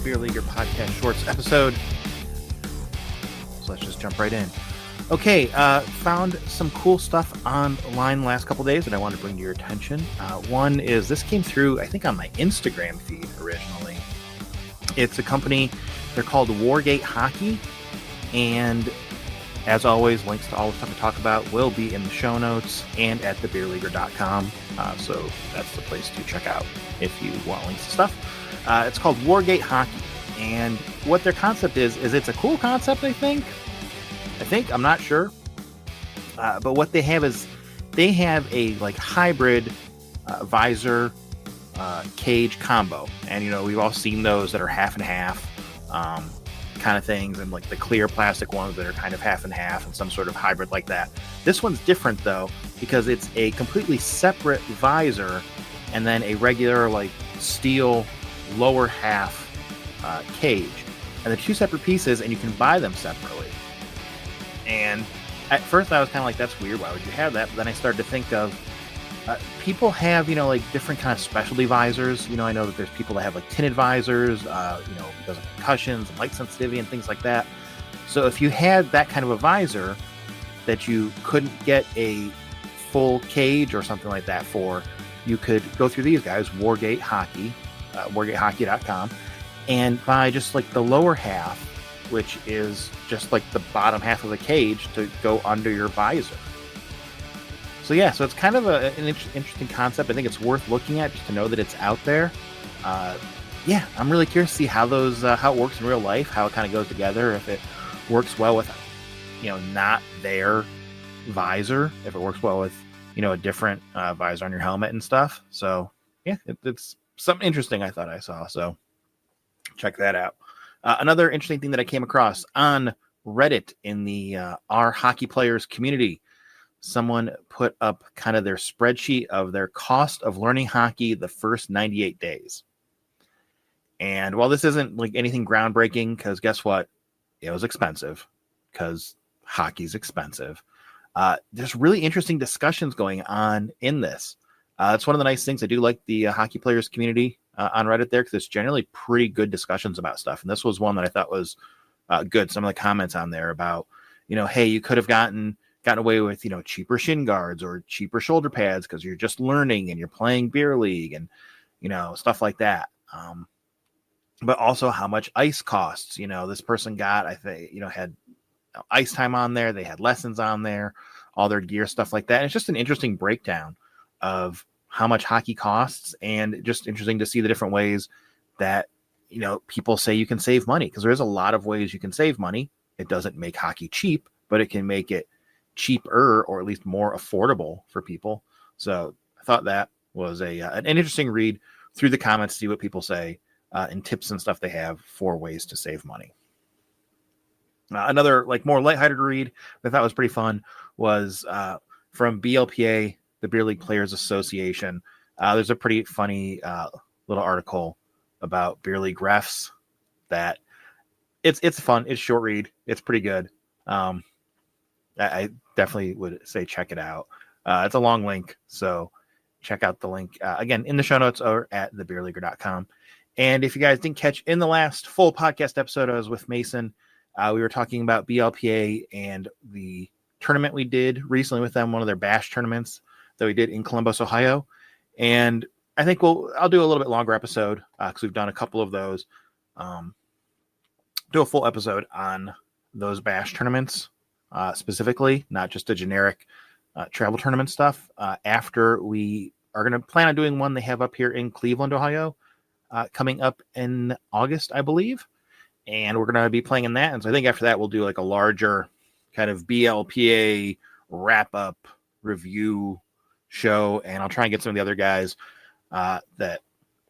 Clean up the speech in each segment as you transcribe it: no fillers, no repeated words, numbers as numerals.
Beer Leaguer Podcast Shorts episode. So let's just jump right in. Okay, found some cool stuff online the last couple days that I wanted to bring to your attention. One is this came through, I think, on my Instagram feed originally. It's a company, they're called Wargate Hockey, and as always, links to all the stuff we talk about will be in the show notes and at thebeerleaguer.com. So that's the place to check out if you want links to stuff. It's called Wargate Hockey, and what their concept is it's a cool concept, I think, I'm not sure. But what they have is they have a like hybrid visor cage combo. And, you know, we've all seen those that are half and half kind of things, and like the clear plastic ones that are kind of half and half and some sort of hybrid like that. This one's different though, because it's a completely separate visor and then a regular like steel lower half cage. And they're two separate pieces, and you can buy them separately. And at first I was kind of like, that's weird, why would you have that? But then I started to think of people have, you know, like different kind of specialty visors. You know, I know that there's people that have like tinted visors, you know, because of concussions and light sensitivity and things like that. So if you had that kind of a visor that you couldn't get a full cage or something like that for, you could go through these guys, Wargate Hockey, wargatehockey.com, and buy just like the lower half, which is just like the bottom half of the cage to go under your visor. So yeah, so it's kind of an interesting concept. I think it's worth looking at just to know that it's out there. Yeah, I'm really curious to see how those how it works in real life, how it kind of goes together, if it works well with, you know, not their visor, if it works well with, you know, a different visor on your helmet and stuff. So yeah, it's something interesting I thought I saw. So check that out. Another interesting thing that I came across on Reddit in the Our Hockey Players community, someone put up kind of their spreadsheet of their cost of learning hockey the first 98 days. And while this isn't like anything groundbreaking, because guess what? It was expensive, because hockey's expensive. There's really interesting discussions going on in this. It's one of the nice things. I do like the Hockey Players community on Reddit there, because it's generally pretty good discussions about stuff. And this was one that I thought was good. Some of the comments on there about, you know, hey, you could have gotten away with, you know, cheaper shin guards or cheaper shoulder pads because you're just learning and you're playing beer league and, you know, stuff like that. But also how much ice costs. You know, this person got, I think, you know, had ice time on there. They had lessons on there, all their gear, stuff like that. And it's just an interesting breakdown of how much hockey costs, and just interesting to see the different ways that, you know, people say you can save money, because there is a lot of ways you can save money. It doesn't make hockey cheap, but it can make it cheaper, or at least more affordable for people. So I thought that was an interesting read through the comments, see what people say and tips and stuff they have for ways to save money. Another like more lighthearted read that I thought was pretty fun was from BLPA, the Beer League Players Association. There's a pretty funny little article about beer league refs that it's fun. It's short read. It's pretty good. I definitely would say check it out. It's a long link, so check out the link again in the show notes or at thebeerleaguer.com. And if you guys didn't catch in the last full podcast episode, I was with Mason. We were talking about BLPA and the tournament we did recently with them, one of their bash tournaments that we did in Columbus, Ohio. And I think I'll do a little bit longer episode because we've done a couple of those. Do a full episode on those bash tournaments specifically, not just a generic travel tournament stuff. After we are going to plan on doing one they have up here in Cleveland, Ohio, coming up in August, I believe. And we're going to be playing in that. And so I think after that, we'll do like a larger kind of BLPA wrap-up review show. And I'll try and get some of the other guys that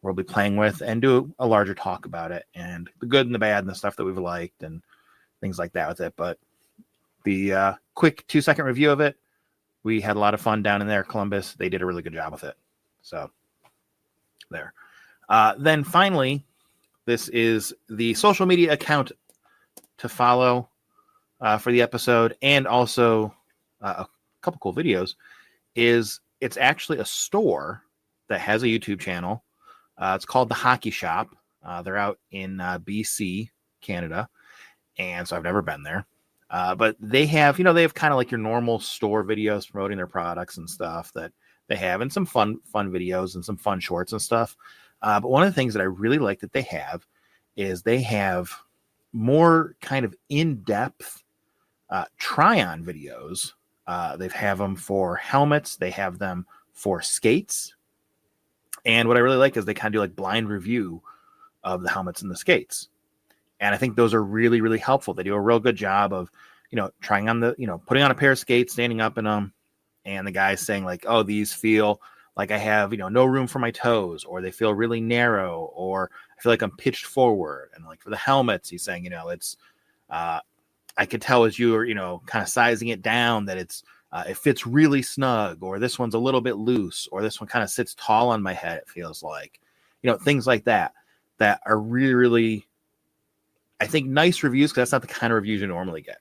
we'll be playing with and do a larger talk about it and the good and the bad and the stuff that we've liked and things like that with it. But the quick 2-second review of it, we had a lot of fun down in there, Columbus. They did a really good job with it. So there. Then finally, this is the social media account to follow for the episode, and also a couple cool videos. It's actually a store that has a YouTube channel. It's called The Hockey Shop. They're out in BC, Canada, and so I've never been there. But they have, they have kind of like your normal store videos promoting their products and stuff that they have, and some fun videos and some fun shorts and stuff. But one of the things that I really like that they have is they have more kind of in-depth try-on videos. They have them for helmets. They have them for skates. And what I really like is they kind of do like blind review of the helmets and the skates. And I think those are really, really helpful. They do a real good job of, trying on putting on a pair of skates, standing up in them, and the guy's saying like, oh, these feel like I have, no room for my toes, or they feel really narrow, or I feel like I'm pitched forward. And like for the helmets, he's saying, it's, I could tell as you are, kind of sizing it down that it's, it fits really snug, or this one's a little bit loose, or this one kind of sits tall on my head. It feels like, things like that are really, really, I think, nice reviews, because that's not the kind of reviews you normally get.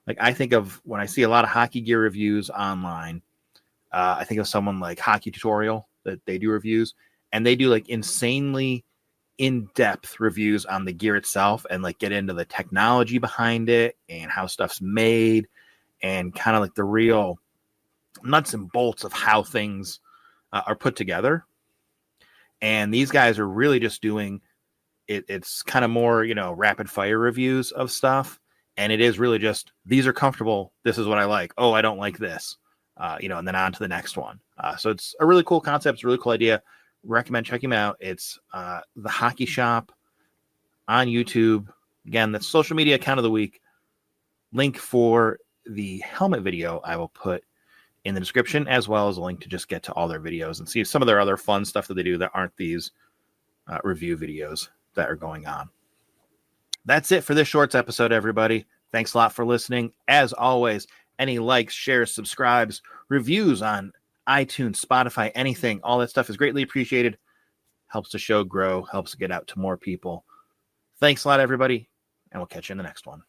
Like I think of when I see a lot of hockey gear reviews online, I think of someone like Hockey Tutorial that they do reviews, and they do like insanely in-depth reviews on the gear itself, and like get into the technology behind it and how stuff's made, and kind of like the real nuts and bolts of how things are put together. And these guys are really just doing it. It's kind of more, rapid fire reviews of stuff. And it is really just, these are comfortable. This is what I like. Oh, I don't like this. And then on to the next one. So it's a really cool concept. It's a really cool idea. Recommend checking them out. It's The Hockey Shop on YouTube. Again, that's social media account of the week. Link for the helmet video I will put in the description, as well as a link to just get to all their videos and see some of their other fun stuff that they do that aren't these review videos that are going on. That's it for this shorts episode, everybody. Thanks a lot for listening. As always, any likes, shares, subscribes, reviews on iTunes, Spotify, anything, all that stuff is greatly appreciated. Helps the show grow, helps get out to more people. Thanks a lot, everybody, and we'll catch you in the next one.